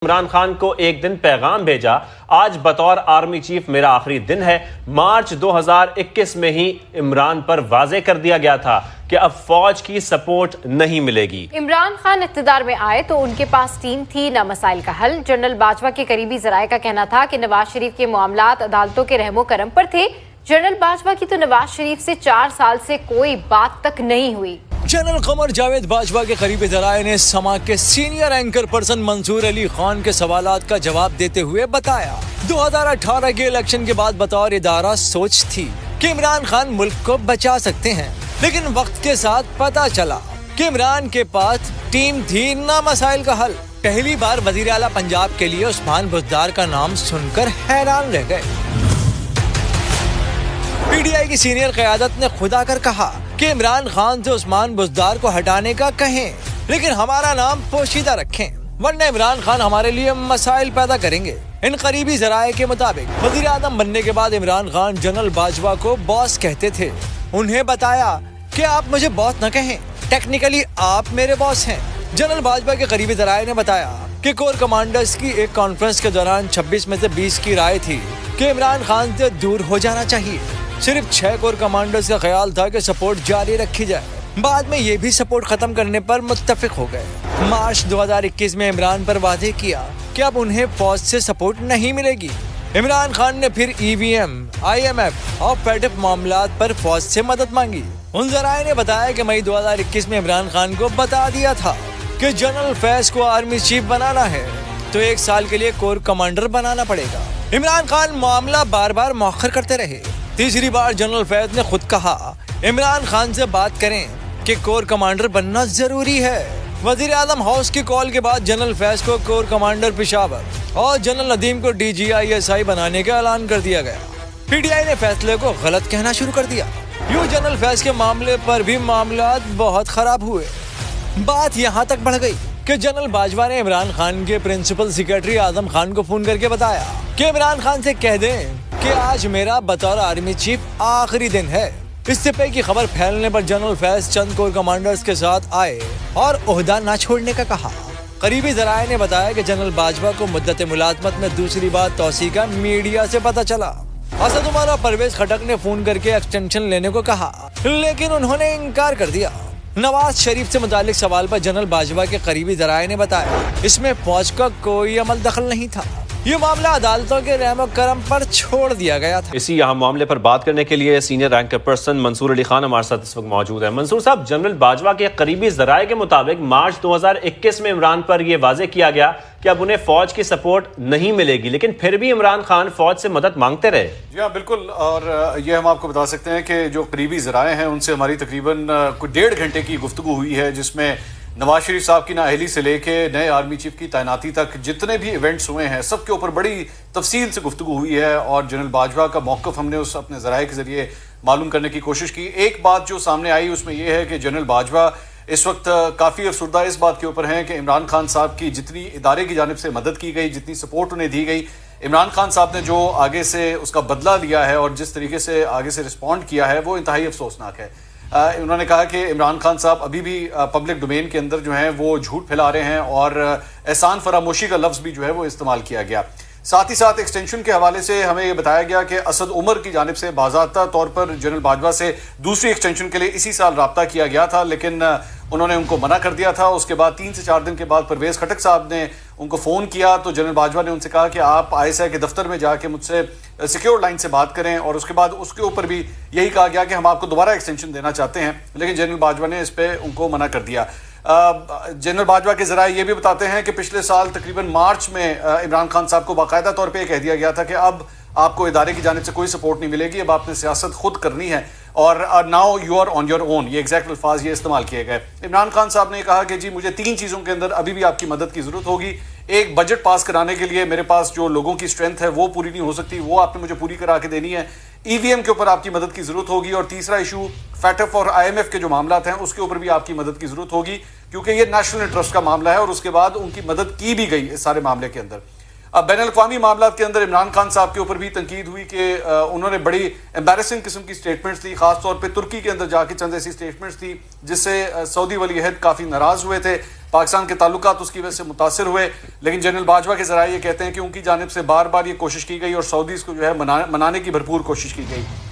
عمران خان کو ایک دن پیغام بھیجا، آج بطور آرمی چیف میرا آخری دن ہے۔ مارچ 2021 میں ہی عمران پر واضح کر دیا گیا تھا کہ اب فوج کی سپورٹ نہیں ملے گی۔ عمران خان اقتدار میں آئے تو ان کے پاس ٹیم تھی نہ مسائل کا حل۔ جنرل باجوہ کے قریبی ذرائع کا کہنا تھا کہ نواز شریف کے معاملات عدالتوں کے رحم و کرم پر تھے۔ جنرل باجوہ کی تو نواز شریف سے 4 سال سے کوئی بات تک نہیں ہوئی۔ جنرل قمر جاوید باجوہ کے قریبی ذرائع نے سما کے سینئر اینکر پرسن منصور علی خان کے سوالات کا جواب دیتے ہوئے بتایا 2018 کے الیکشن کے بعد بطور ادارہ سوچ تھی کہ عمران خان ملک کو بچا سکتے ہیں، لیکن وقت کے ساتھ پتہ چلا کہ عمران کے پاس ٹیم تھی نہ مسائل کا حل۔ پہلی بار وزیر اعلیٰ پنجاب کے لیے عثمان بزدار کا نام سن کر حیران رہ گئے۔ پی ڈی آئی کی سینئر قیادت نے خدا کر کہا کہ عمران خان سے عثمان بزدار کو ہٹانے کا کہیں، لیکن ہمارا نام پوشیدہ رکھیں ورنہ عمران خان ہمارے لیے مسائل پیدا کریں گے۔ ان قریبی ذرائع کے مطابق وزیر اعظم بننے کے بعد عمران خان جنرل باجوہ کو باس کہتے تھے۔ انہیں بتایا کہ آپ مجھے باس نہ کہیں، ٹیکنیکلی آپ میرے باس ہیں۔ جنرل باجوہ کے قریبی ذرائع نے بتایا کہ کور کمانڈرز کی ایک کانفرنس کے دوران 26 میں سے 20 کی رائے تھی کہ عمران خان سے دور ہو جانا چاہیے۔ صرف 6 کور کمانڈرز کا خیال تھا کہ سپورٹ جاری رکھی جائے۔ بعد میں یہ بھی سپورٹ ختم کرنے پر متفق ہو گئے۔ مارچ 2021 میں عمران پر واضح کیا کہ اب انہیں فوج سے سپورٹ نہیں ملے گی۔ عمران خان نے پھر ای وی ایم، آئی ایم ایف اور پیٹف معاملات پر فوج سے مدد مانگی۔ ان ذرائع نے بتایا کہ مئی 2021 میں عمران خان کو بتا دیا تھا کہ جنرل فیض کو آرمی چیف بنانا ہے تو 1 سال کے لیے کور کمانڈر بنانا پڑے گا۔ عمران خان معاملہ بار بار مؤخر کرتے رہے۔ تیسری بار جنرل فیض نے خود کہا عمران خان سے بات کریں کہ کور کمانڈر بننا ضروری ہے۔ وزیر اعظم ہاؤس کی کال کے بعد جنرل فیض کو کور کمانڈر پشاور اور جنرل ندیم کو D G I S I بنانے کا اعلان کر دیا گیا۔ پی ڈی آئی نے فیصلے کو غلط کہنا شروع کر دیا۔ یوں جنرل فیض کے معاملے پر بھی معاملات بہت خراب ہوئے۔ بات یہاں تک بڑھ گئی کہ جنرل باجوہ نے عمران خان کے پرنسپل سیکرٹری اعظم خان کو فون کر کے بتایا کہ عمران خان سے کہہ دیں کہ آج میرا بطور آرمی چیف آخری دن ہے۔ استعفے کی خبر پھیلنے پر جنرل فیض چند کور کمانڈرز کے ساتھ آئے اور عہدہ نہ چھوڑنے کا کہا۔ قریبی ذرائع نے بتایا کہ جنرل باجوہ کو مدت ملازمت میں دوسری بار توسیع کا میڈیا سے پتہ چلا۔ اسد عمر اور پرویز خٹک نے فون کر کے ایکسٹینشن لینے کو کہا، لیکن انہوں نے انکار کر دیا۔ نواز شریف سے متعلق سوال پر جنرل باجوہ کے قریبی ذرائع نے بتایا اس میں فوج کا کوئی عمل دخل نہیں تھا، یہ معاملہ عدالتوں کے رحم و کرم پر چھوڑ دیا گیا تھا۔ اسی یہاں معاملے پر بات کرنے کے لیے سینئر اینکر پرسن منصور علی خان ہمارے ساتھ اس وقت موجود ہے۔ منصور صاحب، جنرل باجوہ کے قریبی ذرائع کے مطابق مارچ 2021 میں عمران پر یہ واضح کیا گیا کہ اب انہیں فوج کی سپورٹ نہیں ملے گی، لیکن پھر بھی عمران خان فوج سے مدد مانگتے رہے۔ جی ہاں بالکل، اور یہ ہم آپ کو بتا سکتے ہیں کہ جو قریبی ذرائع ہیں ان سے ہماری تقریباً کوئی 1.5 گھنٹے کی گفتگو ہوئی ہے، جس میں نواز شریف صاحب کی نااہلی سے لے کے نئے آرمی چیف کی تعیناتی تک جتنے بھی ایونٹس ہوئے ہیں سب کے اوپر بڑی تفصیل سے گفتگو ہوئی ہے، اور جنرل باجوہ کا موقف ہم نے اس اپنے ذرائع کے ذریعے معلوم کرنے کی کوشش کی۔ ایک بات جو سامنے آئی اس میں یہ ہے کہ جنرل باجوہ اس وقت کافی افسردہ اس بات کے اوپر ہیں کہ عمران خان صاحب کی جتنی ادارے کی جانب سے مدد کی گئی، جتنی سپورٹ انہیں دی گئی، عمران خان صاحب نے جو آگے سے اس کا بدلہ لیا ہے اور جس طریقے سے آگے سے رسپونڈ کیا ہے وہ انتہائی افسوسناک ہے۔ انہوں نے کہا کہ عمران خان صاحب ابھی بھی پبلک ڈومین کے اندر جو ہیں وہ جھوٹ پھیلا رہے ہیں، اور احسان فراموشی کا لفظ بھی جو ہے وہ استعمال کیا گیا۔ ساتھ ہی ساتھ ایکسٹینشن کے حوالے سے ہمیں یہ بتایا گیا کہ اسد عمر کی جانب سے باضابطہ طور پر جنرل باجوہ سے دوسری ایکسٹینشن کے لیے اسی سال رابطہ کیا گیا تھا، لیکن انہوں نے ان کو منع کر دیا تھا۔ اس کے بعد 3 سے 4 دن کے بعد پرویز خٹک صاحب نے ان کو فون کیا تو جنرل باجوہ نے ان سے کہا کہ آپ آئی ایس آئی کے دفتر میں جا کے مجھ سے سیکیور لائن سے بات کریں، اور اس کے بعد اس کے اوپر بھی یہی کہا گیا کہ ہم آپ کو دوبارہ ایکسٹینشن دینا چاہتے ہیں، لیکن جنرل باجوہ نے اس پہ ان کو منع کر دیا۔ جنرل باجوہ کے ذرائع یہ بھی بتاتے ہیں کہ پچھلے سال تقریباً مارچ میں عمران خان صاحب کو باقاعدہ طور پہ یہ کہہ دیا گیا تھا کہ اب آپ کو ادارے کی جانب سے کوئی سپورٹ نہیں ملے گی، اب آپ نے سیاست خود کرنی ہے، اور now you are on your own, یہ ایگزیکٹ الفاظ یہ استعمال کیے گئے۔ عمران خان صاحب نے کہا کہ جی مجھے 3 چیزوں کے اندر ابھی بھی آپ کی مدد کی ضرورت ہوگی۔ ایک، بجٹ پاس کرانے کے لیے میرے پاس جو لوگوں کی اسٹرینتھ ہے وہ پوری نہیں ہو سکتی، وہ آپ نے مجھے پوری کرا کے دینی ہے۔ ای وی ایم کے اوپر آپ کی مدد کی ضرورت ہوگی، اور تیسرا ایشو فیٹف اور آئی ایم ایف کے جو معاملات ہیں اس کے اوپر بھی آپ کی مدد کی ضرورت ہوگی، کیونکہ یہ نیشنل انٹرسٹ کا معاملہ ہے، اور اس کے بعد ان کی مدد کی بھی گئی اس سارے معاملے کے اندر۔ اب بین الاقوامی معاملات کے اندر عمران خان صاحب کے اوپر بھی تنقید ہوئی کہ انہوں نے بڑی امبیرسنگ قسم کی سٹیٹمنٹس دی، خاص طور پہ ترکی کے اندر جا کے چند ایسی سٹیٹمنٹس دی جس سے سعودی ولی عہد کافی ناراض ہوئے تھے، پاکستان کے تعلقات اس کی وجہ سے متاثر ہوئے، لیکن جنرل باجوہ کے ذرائع یہ کہتے ہیں کہ ان کی جانب سے بار بار یہ کوشش کی گئی اور سعودیز کو جو ہے منانے کی بھرپور کوشش کی گئی۔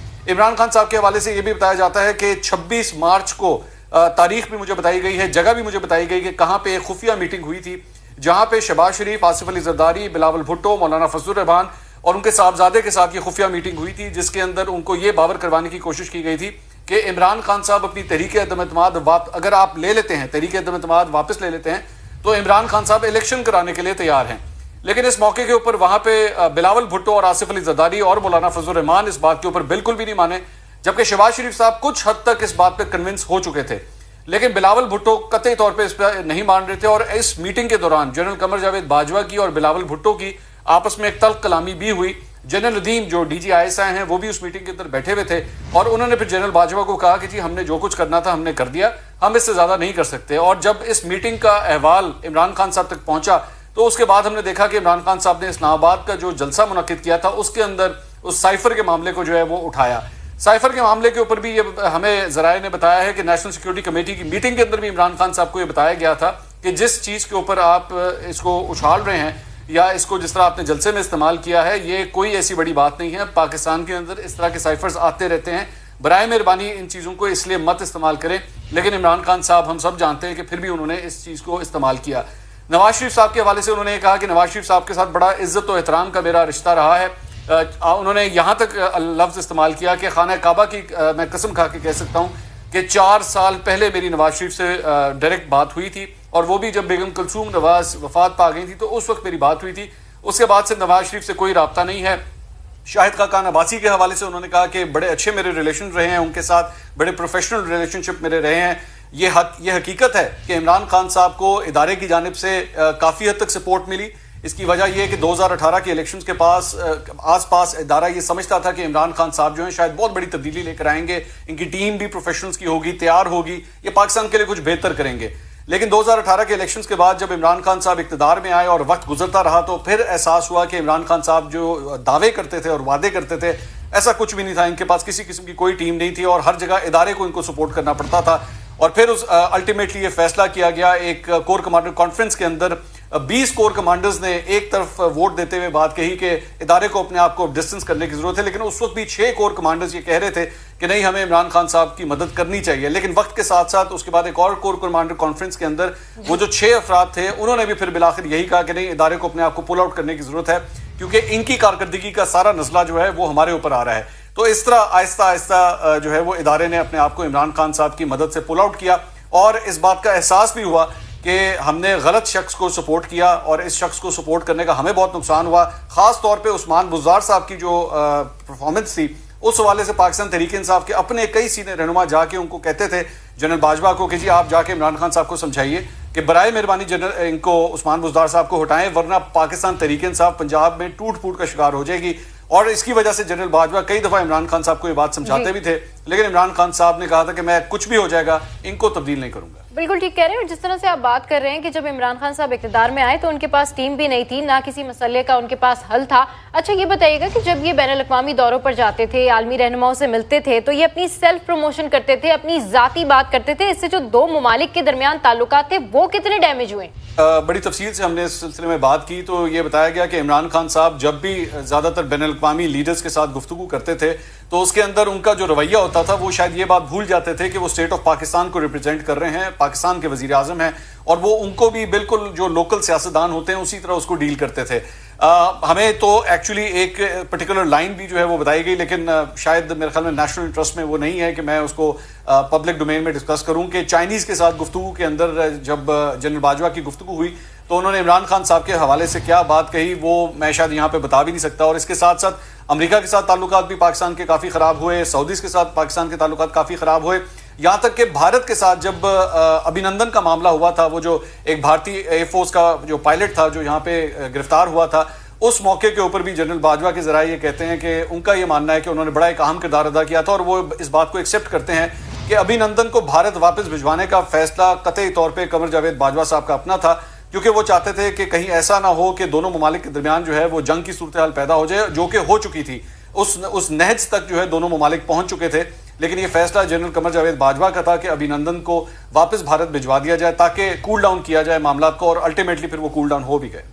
عمران خان صاحب کے حوالے سے یہ بھی بتایا جاتا ہے کہ 26 مارچ کو تاریخ بھی مجھے بتائی گئی ہے، جگہ بھی مجھے بتائی گئی کہ کہاں پہ ایک خفیہ میٹنگ ہوئی تھی جہاں پہ شہباز شریف، آصف علی زرداری، بلاول بھٹو، مولانا فضل الرحمان اور ان کے صاحبزادے کے ساتھ یہ خفیہ میٹنگ ہوئی تھی، جس کے اندر ان کو یہ باور کروانے کی کوشش کی گئی تھی کہ عمران خان صاحب اپنی تحریک عدم اعتماد اگر آپ لے لیتے ہیں، تحریک عدم اعتماد واپس لے لیتے ہیں تو عمران خان صاحب الیکشن کرانے کے لیے تیار ہیں۔ لیکن اس موقع کے اوپر وہاں پہ بلاول بھٹو اور آصف علی زرداری اور مولانا فضل الرحمان اس بات کے اوپر بالکل بھی نہیں مانے، جبکہ شہباز شریف صاحب کچھ حد تک اس بات پہ کنونس ہو چکے تھے، لیکن بلاول بھٹو قطعی طور پہ اس پہ نہیں مان رہے تھے۔ اور اس میٹنگ کے دوران جنرل قمر جاوید باجوہ کی اور بلاول بھٹو کی آپس میں ایک تلخ کلامی بھی ہوئی۔ جنرل ندیم جو ڈی جی ISI ہیں وہ بھی اس میٹنگ کے اندر بیٹھے ہوئے تھے اور انہوں نے پھر جنرل باجوہ کو کہا کہ جی ہم نے جو کچھ کرنا تھا ہم نے کر دیا، ہم اس سے زیادہ نہیں کر سکتے۔ اور جب اس میٹنگ کا احوال عمران خان صاحب تک پہنچا تو اس کے بعد ہم نے دیکھا کہ عمران خان صاحب نے اسلام آباد کا جو جلسہ منعقد کیا تھا اس کے اندر اس سائفر کے معاملے کو جو ہے وہ اٹھایا۔ سائفر کے معاملے کے اوپر بھی یہ ہمیں ذرائع نے بتایا ہے کہ نیشنل سیکورٹی کمیٹی کی میٹنگ کے اندر بھی عمران خان صاحب کو یہ بتایا گیا تھا کہ جس چیز کے اوپر آپ اس کو اچھال رہے ہیں یا اس کو جس طرح آپ نے جلسے میں استعمال کیا ہے یہ کوئی ایسی بڑی بات نہیں ہے، پاکستان کے اندر اس طرح کے سائفرز آتے رہتے ہیں، برائے مہربانی ان چیزوں کو اس لیے مت استعمال کریں۔ لیکن عمران خان صاحب ہم سب جانتے ہیں کہ پھر بھی انہوں نے اس چیز کو استعمال کیا۔ نواز شریف صاحب کے حوالے سے انہوں نے کہا کہ نواز شریف صاحب کے ساتھ بڑا عزت و احترام کا میرا رشتہ رہا ہے۔ انہوں نے یہاں تک لفظ استعمال کیا کہ خانہ کعبہ کی میں قسم کھا کے کہہ سکتا ہوں کہ 4 سال پہلے میری نواز شریف سے ڈائریکٹ بات ہوئی تھی، اور وہ بھی جب بیگم کلثوم نواز وفات پا گئی تھی تو اس وقت میری بات ہوئی تھی، اس کے بعد سے نواز شریف سے کوئی رابطہ نہیں ہے۔ شاہد خاقان عباسی کے حوالے سے انہوں نے کہا کہ بڑے اچھے میرے ریلیشن رہے ہیں ان کے ساتھ، بڑے پروفیشنل ریلیشن شپ میرے رہے ہیں۔ یہ حقیقت ہے کہ عمران خان صاحب کو ادارے کی جانب سے کافی حد تک سپورٹ ملی۔ اس کی وجہ یہ ہے کہ 2018 کے الیکشنز کے آس پاس ادارہ یہ سمجھتا تھا کہ عمران خان صاحب جو ہیں شاید بہت بڑی تبدیلی لے کر آئیں گے، ان کی ٹیم بھی پروفیشنلز کی ہوگی، تیار ہوگی، یہ پاکستان کے لیے کچھ بہتر کریں گے۔ لیکن 2018 کے الیکشنز کے بعد جب عمران خان صاحب اقتدار میں آئے اور وقت گزرتا رہا تو پھر احساس ہوا کہ عمران خان صاحب جو دعوے کرتے تھے اور وعدے کرتے تھے ایسا کچھ بھی نہیں تھا، ان کے پاس کسی قسم کی کوئی ٹیم نہیں تھی اور ہر جگہ ادارے کو ان کو سپورٹ کرنا پڑتا تھا۔ اور پھر الٹیمیٹلی یہ فیصلہ کیا گیا ایک کور کمانڈر کانفرنس کے اندر، 20 کور کمانڈرز نے ایک طرف ووٹ دیتے ہوئے بات کہی کہ ادارے کو اپنے آپ کو ڈسٹنس کرنے کی ضرورت ہے، لیکن اس وقت بھی 6 کور کمانڈرز یہ کہہ رہے تھے کہ نہیں ہمیں عمران خان صاحب کی مدد کرنی چاہیے۔ لیکن وقت کے ساتھ ساتھ اس کے بعد ایک اور کور کمانڈر کانفرنس کے اندر وہ جو 6 افراد تھے انہوں نے بھی پھر بالآخر یہی کہا کہ نہیں ادارے کو اپنے آپ کو پل آؤٹ کرنے کی ضرورت ہے کیونکہ ان کی کارکردگی کا سارا نزلہ جو ہے وہ ہمارے اوپر آ رہا ہے۔ تو اس طرح آہستہ آہستہ جو ہے وہ ادارے نے اپنے آپ کو عمران خان صاحب کی مدد سے پل آؤٹ کیا اور اس بات کا احساس بھی ہوا کہ ہم نے غلط شخص کو سپورٹ کیا اور اس شخص کو سپورٹ کرنے کا ہمیں بہت نقصان ہوا۔ خاص طور پہ عثمان بزدار صاحب کی جو پرفارمنس تھی اس حوالے سے پاکستان تحریک انصاف کے اپنے کئی سینئر رہنما جا کے ان کو کہتے تھے جنرل باجوہ کو کہ جی آپ جا کے عمران خان صاحب کو سمجھائیے کہ برائے مہربانی جنرل ان کو عثمان بزدار صاحب کو ہٹائیں ورنہ پاکستان تحریک انصاف پنجاب میں ٹوٹ پھوٹ کا شکار ہو جائے گی۔ اور اس کی وجہ سے جنرل باجوہ کئی دفعہ عمران خان صاحب کو یہ بات سمجھاتے بھی تھے، لیکن عمران خان صاحب نے کہا تھا کہ میں کچھ بھی ہو جائے گا ان کو تبدیل نہیں کروں گا۔ بالکل ٹھیک کہہ رہے ہیں، اور جس طرح سے آپ بات کر رہے ہیں کہ جب عمران خان صاحب اقتدار میں آئے تو ان کے پاس ٹیم بھی نہیں تھی، نہ کسی مسئلے کا ان کے پاس حل تھا۔ اچھا یہ بتائیے گا کہ جب یہ بین الاقوامی دوروں پر جاتے تھے، عالمی رہنماؤں سے ملتے تھے تو یہ اپنی سیلف پروموشن کرتے تھے، اپنی ذاتی بات کرتے تھے، اس سے جو 2 ممالک کے درمیان تعلقات تھے وہ کتنے ڈیمیج ہوئے؟ بڑی تفصیل سے ہم نے اس سلسلے میں بات کی تو یہ بتایا گیا کہ عمران خان صاحب جب بھی زیادہ تر بین الاقوامی لیڈرز کے ساتھ گفتگو کرتے تھے تو اس کے اندر ان کا جو رویہ ہوتا تھا وہ شاید یہ بات بھول جاتے تھے کہ وہ اسٹیٹ آف پاکستان کو ریپرزینٹ کر رہے ہیں، پاکستان کے وزیر اعظم ہیں، اور وہ ان کو بھی بالکل جو لوکل سیاستدان ہوتے ہیں اسی طرح اس کو ڈیل کرتے تھے۔ ہمیں تو ایکچولی ایک پرٹیکولر لائن بھی جو ہے وہ بتائی گئی، لیکن شاید میرے خیال میں نیشنل انٹرسٹ میں وہ نہیں ہے کہ میں اس کو پبلک ڈومین میں ڈسکس کروں کہ چائنیز کے ساتھ گفتگو کے اندر جب جنرل باجوہ کی گفتگو ہوئی تو انہوں نے عمران خان صاحب کے حوالے سے کیا بات کہی وہ میں شاید یہاں پہ بتا بھی نہیں سکتا۔ اور اس کے ساتھ ساتھ امریکہ کے ساتھ تعلقات بھی پاکستان کے کافی خراب ہوئے، سعودیز کے ساتھ پاکستان کے تعلقات کافی خراب ہوئے، یہاں تک کہ بھارت کے ساتھ جب ابھینندن کا معاملہ ہوا تھا، وہ جو ایک بھارتی ایئر فورس کا جو پائلٹ تھا جو یہاں پہ گرفتار ہوا تھا، اس موقع کے اوپر بھی جنرل باجوہ کے ذرائع یہ کہتے ہیں کہ ان کا یہ ماننا ہے کہ انہوں نے بڑا ایک اہم کردار ادا کیا تھا اور وہ اس بات کو ایکسیپٹ کرتے ہیں کہ ابھینندن کو بھارت واپس بھجوانے کا فیصلہ قطعی طور پہ قمر جاوید باجوہ صاحب کا اپنا تھا۔ کیونکہ وہ چاہتے تھے کہ کہیں ایسا نہ ہو کہ دونوں ممالک کے درمیان جو ہے وہ جنگ کی صورتحال پیدا ہو جائے، جو کہ ہو چکی تھی. اس نہج تک جو ہے دونوں ممالک پہنچ چکے تھے. لیکن یہ فیصلہ جنرل قمر جاوید باجوہ کا تھا کہ ابھینندن کو واپس بھارت بھجوا دیا جائے تاکہ کول ڈاؤن کیا جائے معاملات کو، اور الٹیمیٹلی پھر وہ کول ڈاؤن ہو بھی گئے.